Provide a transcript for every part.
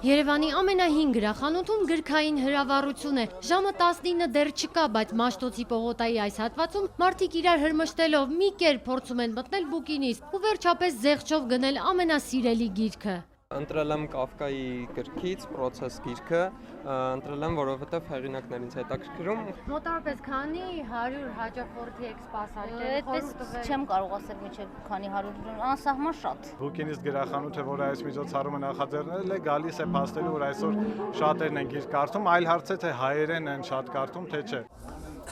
Երևանի ամենահին գրախանութում գրքային հրավառություն է։ Ժամը 19 դեռ չկա, բայց Մաշտոցի պողոտայի այս հատվածում մարդիկ իրար հրմշտելով մի կերպ փորձում են մտնել բուկինիստ ու վերջապես զեղչով գնել ամենասիրելի գիրքը։ Ընտրել եմ Կաֆկայի գրքից «Պրոցես» գիրքը, ընտրել եմ, որովհետև հեղինակն ինձ հետաքրքրում։ Մոտավորապես քանի 100 հաճախորդի եք սպասարկել, Այդպես չեմ կարող ասել մինչև քանի 100, անսահման շատ։ Բուկինիստ գրախանութը, որը այս միջոցառումը նախաձեռնել է, գալիս է փաստելու, որ այսօր շատերն են գիրք կարդում, այլ հարց է, թե հայերեն են շատ կարդում, թե չէ։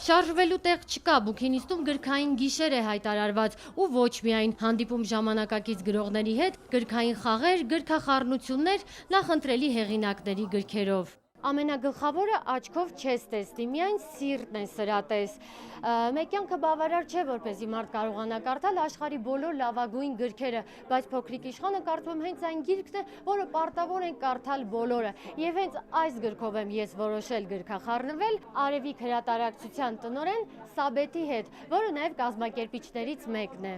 Շարժվելու տեղ չկա, բուկինիստում գրքային գիշեր է հայտարարված ու ոչ միայն հանդիպում ժամանակակից գրողների հետ, գրքային խաղեր, գրքախառնություններ, նախընտրելի հեղինակների գրքերով։ Ամենագլխավորը աչքով չես տեսնի, միայն սիրտն է սրատես։ Մեկ կյանքը բավարար չէ, որպեսզի մարդ կարողանա կարդալ աշխարհի բոլոր լավագույն գրքերը, բայց Փոքրիկ իշխանը կարծում եմ հենց այն գիրքն է, որը պարտավոր են կարդալ բոլորը։ Եվ հենց այս գրքով եմ ես որոշել գրքախառնվել Արևիկ հրատարակչության տնօրեն Սաբեթի հետ, որը նաև կազմակերպիչներից մեկն է։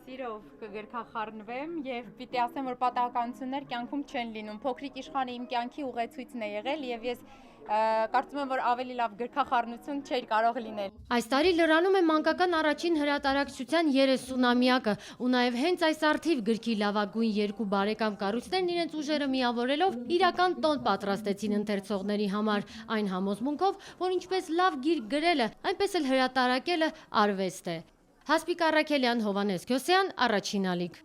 Սիրով կգրքախառնվեմ եւ պիտի ասեմ, որ պատահականություններ կյանքում չեն լինում։ Փոքրիկ իշխանը իմ կյանքի ուղեցույցն է եղել եւ ես կարծում եմ, որ ավելի լավ գրքախառնություն չէր կարող լինել։ Այս տարի լրանում է մանկական առաջին հրատարակչության 30-ամյակը ու նաև հենց այս առթիվ գրքի լավագույն երկու բարեկամ կառույցներն իրենց ուժերը միավորելով իրական տոն պատրաստեցին ընթերցողների համար, այն համոզմունքով, որ ինչպես լավ գիրք գրելը, այնպես էլ հրատարակելը արվեստ է։ Հասպիկ Առաքելյան, Հովհաննես Քյոսյան, Առաջին ալիք։